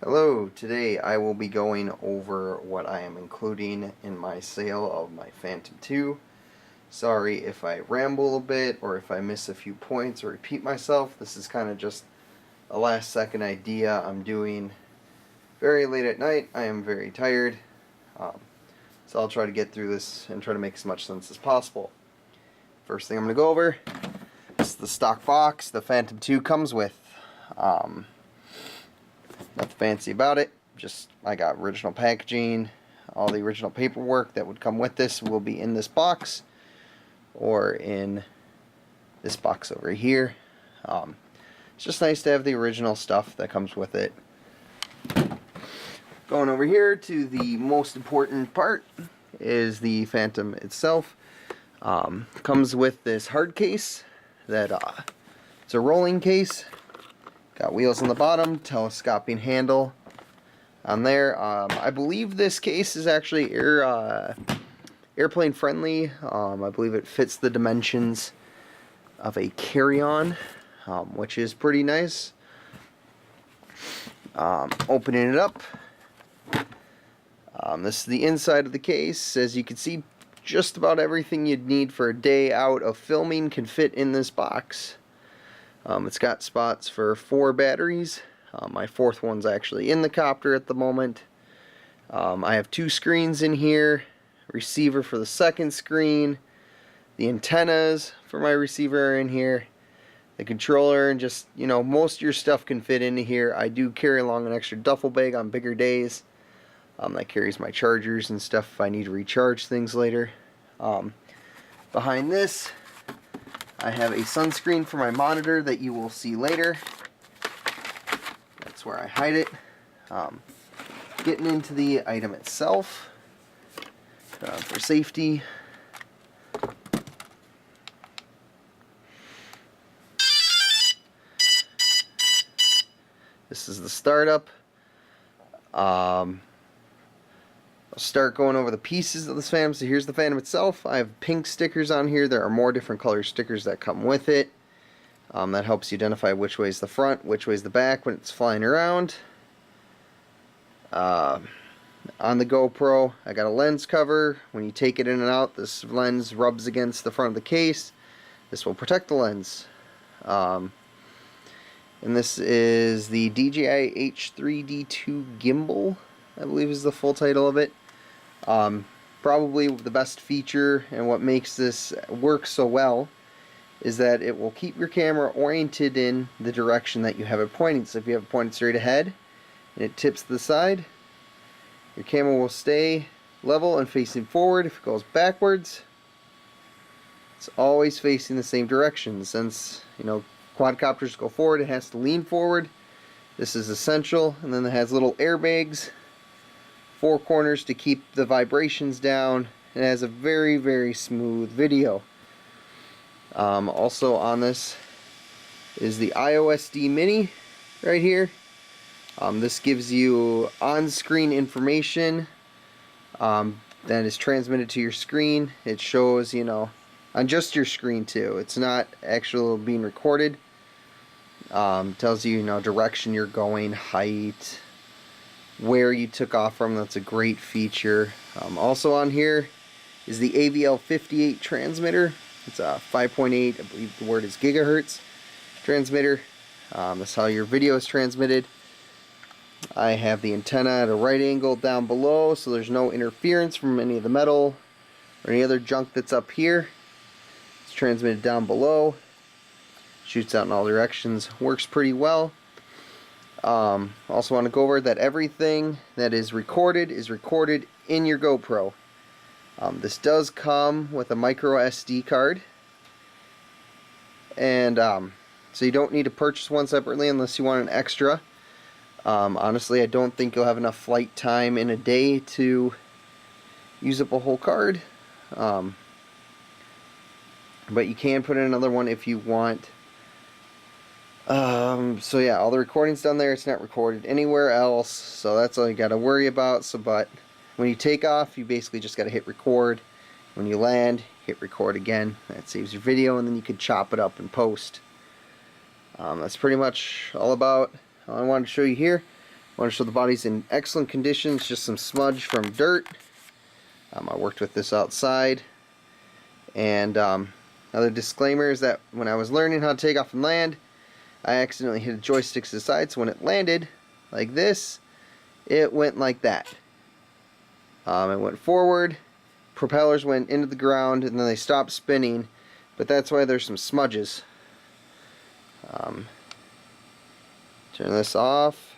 Hello, today I will be going over what I am including in my sale of my Phantom 2. Sorry if I ramble a bit or if I miss a few points or repeat myself. This is kind of just a last second idea I'm doing very late at night. I am very tired. So I'll try to get through this and try to make as much sense as possible. First thing I'm going to go over is the stock box the Phantom 2 comes with. Nothing fancy about it. Just I got original packaging. All the original paperwork that would come with this will be in this box or in this box over here. It's just nice to have the original stuff that comes with it. Going over here to the most important part is the Phantom itself. Comes with this hard case that it's a rolling case. Got wheels on the bottom, telescoping handle on there. I believe this case is actually airplane friendly. I believe it fits the dimensions of a carry-on, which is pretty nice. Opening it up, this is the inside of the case. As you can see, just about everything you'd need for a day out of filming can fit in this box. It's got spots for 4 batteries. My 4th one's actually in the copter at the moment. I have 2 screens in here, receiver for the 2nd screen, the antennas for my receiver are in here, the controller, and just, you know, most of your stuff can fit into here. I do carry along an extra duffel bag on bigger days that carries my chargers and stuff if I need to recharge things later. Behind this, I have a sunscreen for my monitor that you will see later. That's where I hide it. Getting into the item itself, for safety. This is the startup. I'll start going over the pieces of this Phantom. So here's the Phantom itself. I have pink stickers on here. There are more different color stickers that come with it. That helps you identify which way is the front, which way is the back when it's flying around. On the GoPro, I got a lens cover. When you take it in and out, this lens rubs against the front of the case. This will protect the lens. And this is the DJI H3D2 Gimbal, I believe is the full title of it. Probably the best feature and what makes this work so well is that it will keep your camera oriented in the direction that you have it pointing. So if you have it pointed straight ahead and it tips to the side, your camera will stay level and facing forward. If it goes backwards, it's always facing the same direction. Since, you know, quadcopters go forward, it has to lean forward. This is essential. And then it has little airbags, 4 corners to keep the vibrations down. It has a very, very smooth video. Also on this is the iOSD Mini right here. This gives you on-screen information that is transmitted to your screen. It shows, you know, on just your screen too. It's not actually being recorded. Tells you, you know, direction you're going, height, where you took off from. That's a great feature. Also on here is the AVL58 transmitter. It's a 5.8, I believe the word is gigahertz transmitter. That's how your video is transmitted. I have the antenna at a right angle down below, so there's no interference from any of the metal or any other junk that's up here. It's transmitted down below. Shoots out in all directions. Works pretty well. Also want to go over that everything that is recorded in your GoPro. This does come with a micro SD card, and so you don't need to purchase one separately unless you want an extra. Honestly, I don't think you'll have enough flight time in a day to use up a whole card, but you can put in another one if you want. So yeah, all the recording's done there. It's not recorded anywhere else, so that's all you got to worry about. But when you take off, you basically just got to hit record. When you land, hit record again. That saves your video, and then you can chop it up and post. That's pretty much all I wanted to show you here. want to show the body's in excellent condition. It's just some smudge from dirt. I worked with this outside. And another disclaimer is that when I was learning how to take off and land, I accidentally hit a joystick to the side, so when it landed like this, it went like that. It went forward, propellers went into the ground, and then they stopped spinning, but that's why there's some smudges. Turn this off.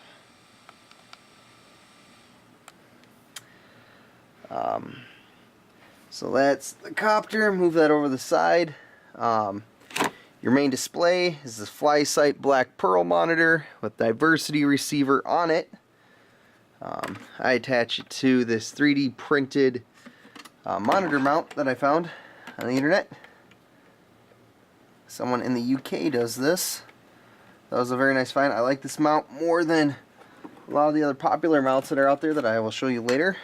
So that's the copter. Move that over the side. Your main display is this FlySight Black Pearl monitor with diversity receiver on it. I attach it to this 3D printed monitor mount that I found on the internet. Someone in the UK does this. That was a very nice find. I like this mount more than a lot of the other popular mounts that are out there that I will show you later.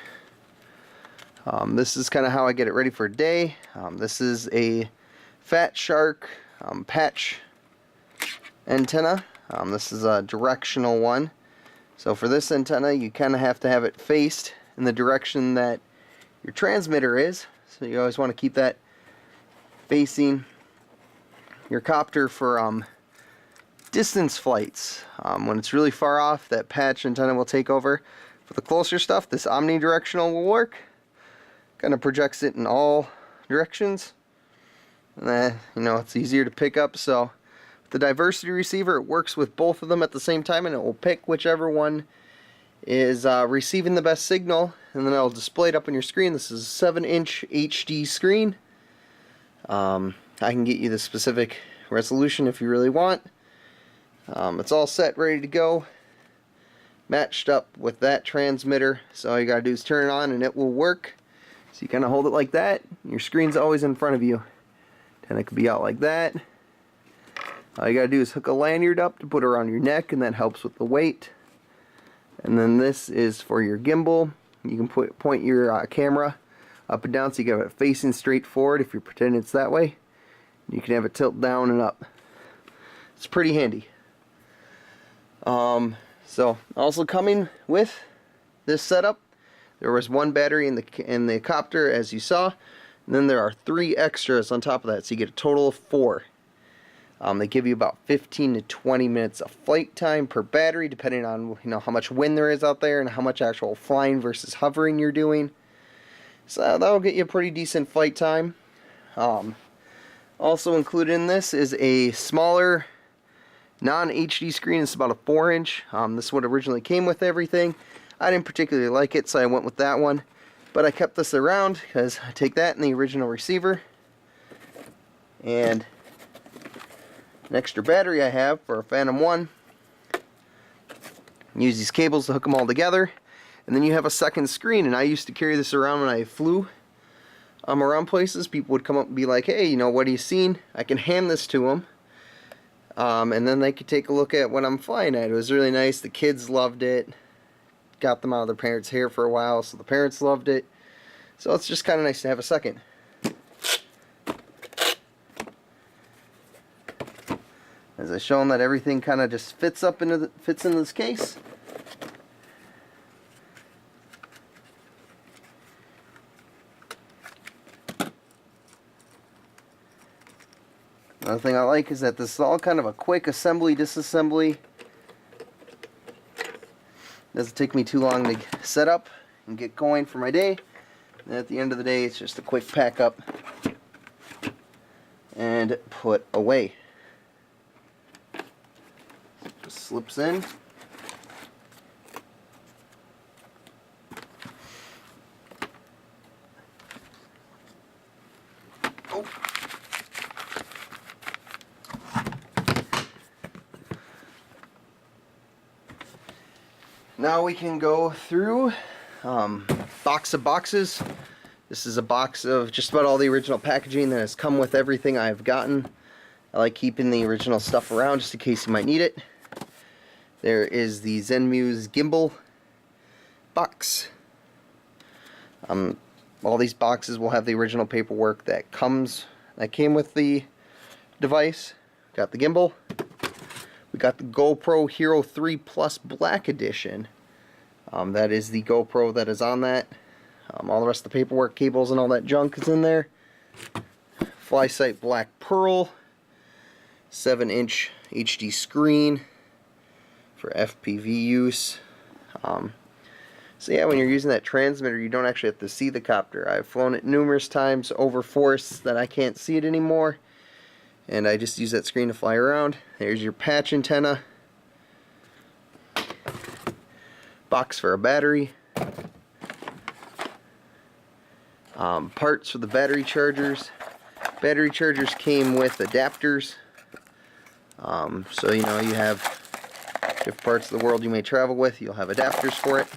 This is kind of how I get it ready for a day. This is a Fat Shark patch antenna. This is a directional one. So for this antenna, you kind of have to have it faced in the direction that your transmitter is. So you always want to keep that facing your copter for distance flights. When it's really far off, that patch antenna will take over. For the closer stuff, this omnidirectional will work. Kind of projects it in all directions. And then, you know, it's easier to pick up. So with the diversity receiver, it works with both of them at the same time, and it will pick whichever one is receiving the best signal, and then it'll display it up on your screen. This is a 7-inch HD screen. I can get you the specific resolution if you really want. It's all set, ready to go, matched up with that transmitter. So all you gotta do is turn it on and it will work. So you kind of hold it like that. Your screen's always in front of you. And it could be out like that. All you gotta do is hook a lanyard up to put around your neck, and that helps with the weight. And then this is for your gimbal. You can point your camera up and down, so you can have it facing straight forward if you're pretending it's that way. You can have it tilt down and up. It's pretty handy. So also coming with this setup, there was one battery in the copter, as you saw, and then there are 3 extras on top of that, so you get a total of 4. They give you about 15 to 20 minutes of flight time per battery, depending on how much wind there is out there and how much actual flying versus hovering you're doing. So that'll get you a pretty decent flight time. Also included in this is a smaller non-HD screen. It's about a 4-inch. This is what originally came with everything. I didn't particularly like it, so I went with that one. But I kept this around because I take that in the original receiver. And an extra battery I have for a Phantom 1. Use these cables to hook them all together. And then you have a second screen, and I used to carry this around when I flew around places. People would come up and be like, hey, what are you seeing? I can hand this to them. And then they could take a look at what I'm flying at. It was really nice. The kids loved it. Got them out of their parents' hair for a while, so the parents loved it. So it's just kind of nice to have a second. As I shown that everything kind of just fits into this case. Another thing I like is that this is all kind of a quick assembly, disassembly. Doesn't take me too long to set up and get going for my day. And at the end of the day, it's just a quick pack up and put away. Just slips in. Oh. Now we can go through box of boxes. This is a box of just about all the original packaging that has come with everything I've gotten. I like keeping the original stuff around just in case you might need it. There is the Zenmuse gimbal box. All these boxes will have the original paperwork that came with the device. Got the gimbal. We got the GoPro Hero 3 Plus Black Edition. That is the GoPro that is on that. All the rest of the paperwork, cables, and all that junk is in there. FlySight Black Pearl, 7-inch HD screen for FPV use. So yeah, when you're using that transmitter, you don't actually have to see the copter. I've flown it numerous times over forests that I can't see it anymore, and I just use that screen to fly around. There's your patch antenna, box for a battery, parts for the battery chargers. Battery chargers came with adapters, so you know, you have different parts of the world you may travel with, you'll have adapters for it.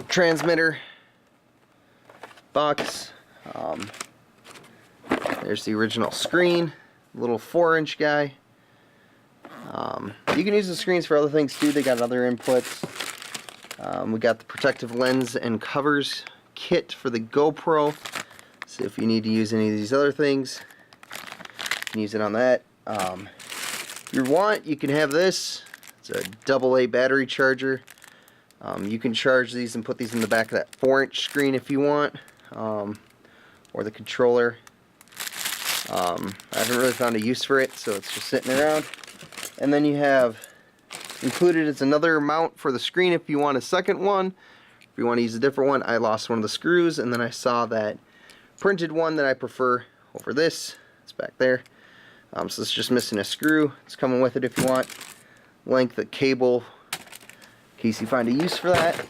Transmitter box. There's the original screen, little 4-inch guy. You can use the screens for other things too. They got other inputs. We got the protective lens and covers kit for the GoPro. So if you need to use any of these other things, you can use it on that. If you want, you can have this. It's a AA battery charger. You can charge these and put these in the back of that 4-inch screen if you want, or the controller. I haven't really found a use for it, so it's just sitting around. And then you have included is another mount for the screen if you want a second one. If you want to use a different one, I lost one of the screws, and then I saw that printed one that I prefer over this. It's back there. So it's just missing a screw. It's coming with it if you want. Length of cable, in case you find a use for that.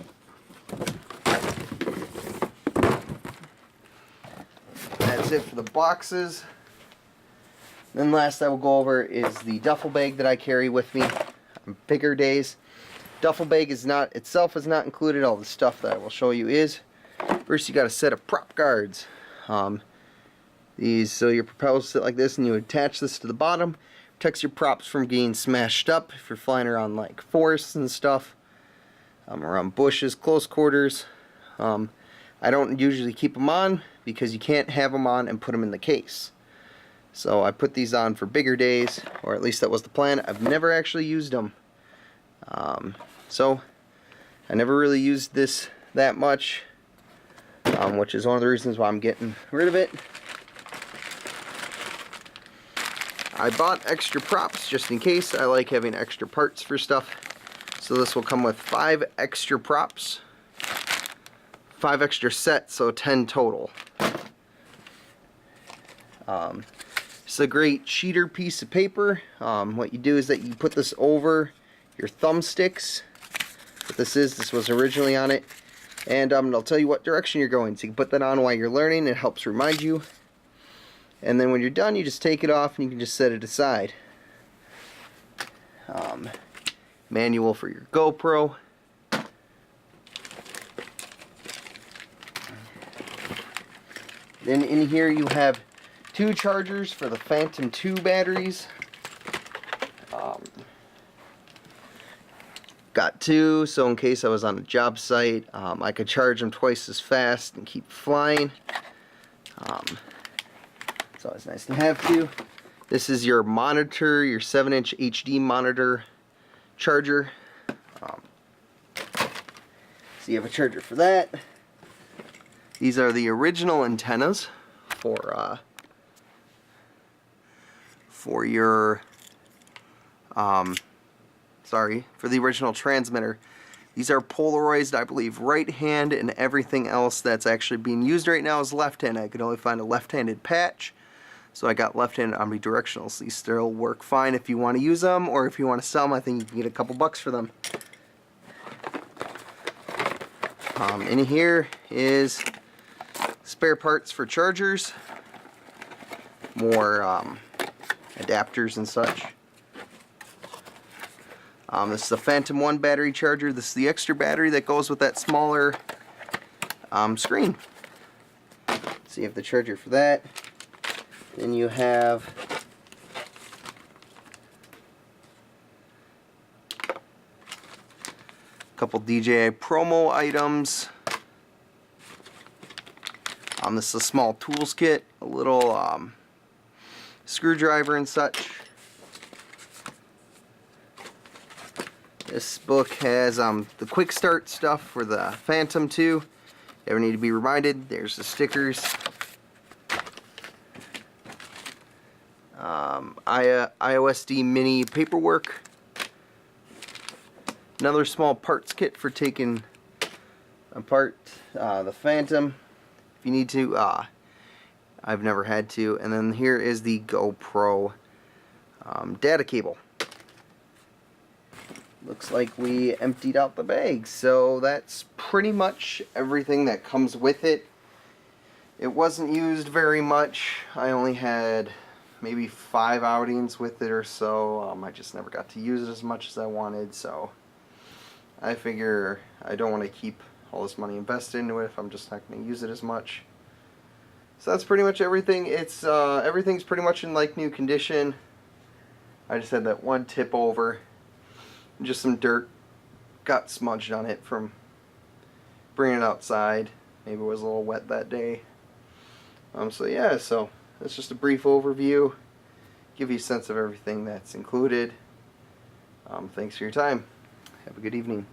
That's it for the boxes. Then last I will go over is the duffel bag that I carry with me on bigger days. Duffel bag is not itself is not included. All the stuff that I will show you is. First, you got a set of prop guards. So your propellers sit like this, and you attach this to the bottom. Protects your props from getting smashed up if you're flying around like forests and stuff, around bushes, close quarters. I don't usually keep them on because you can't have them on and put them in the case. So I put these on for bigger days, or at least that was the plan. I've never actually used them. So I never really used this that much, which is one of the reasons why I'm getting rid of it. I bought extra props just in case. I like having extra parts for stuff. So this will come with 5 extra props, 5 extra sets, so 10 total. It's a great cheater piece of paper. What you do is that you put this over your thumbsticks. What this was originally on it. And it'll tell you what direction you're going. So you can put that on while you're learning. It helps remind you. And then when you're done, you just take it off and you can just set it aside. Manual for your GoPro. Then in here you have 2 chargers for the Phantom 2 batteries. Got 2, so in case I was on a job site, I could charge them twice as fast and keep flying. It's always nice to have 2. This is your monitor, your 7-inch HD monitor charger. So you have a charger for that. These are the original antennas for your for the original transmitter. These are polarized, I believe, right hand, and everything else that's actually being used right now is left hand. I could only find a left-handed patch, so I got left-handed omnidirectionals. These still work fine if you want to use them, or if you want to sell them. I think you can get a couple bucks for them. In here is spare parts for chargers, more adapters and such. This is the Phantom 1 battery charger. This is the extra battery that goes with that smaller screen. So you have the charger for that. Then you have a couple DJI promo items. This is a small tools kit, a little screwdriver and such. This book has the quick start stuff for the Phantom 2. If you ever need to be reminded, there's the stickers. iOSD Mini paperwork. Another small parts kit for taking apart the Phantom if you need to. I've never had to. And then here is the GoPro data cable. Looks like we emptied out the bag, so that's pretty much everything that comes with it. It wasn't used very much. I only had maybe 5 outings with it or so. I just never got to use it as much as I wanted, so I figure I don't want to keep all this money invested into it if I'm just not going to use it as much. So that's pretty much everything. It's everything's pretty much in like new condition. I just had that one tip over. Just some dirt got smudged on it from bringing it outside. Maybe it was a little wet that day. So yeah, so that's just a brief overview. Give you a sense of everything that's included. Thanks for your time. Have a good evening.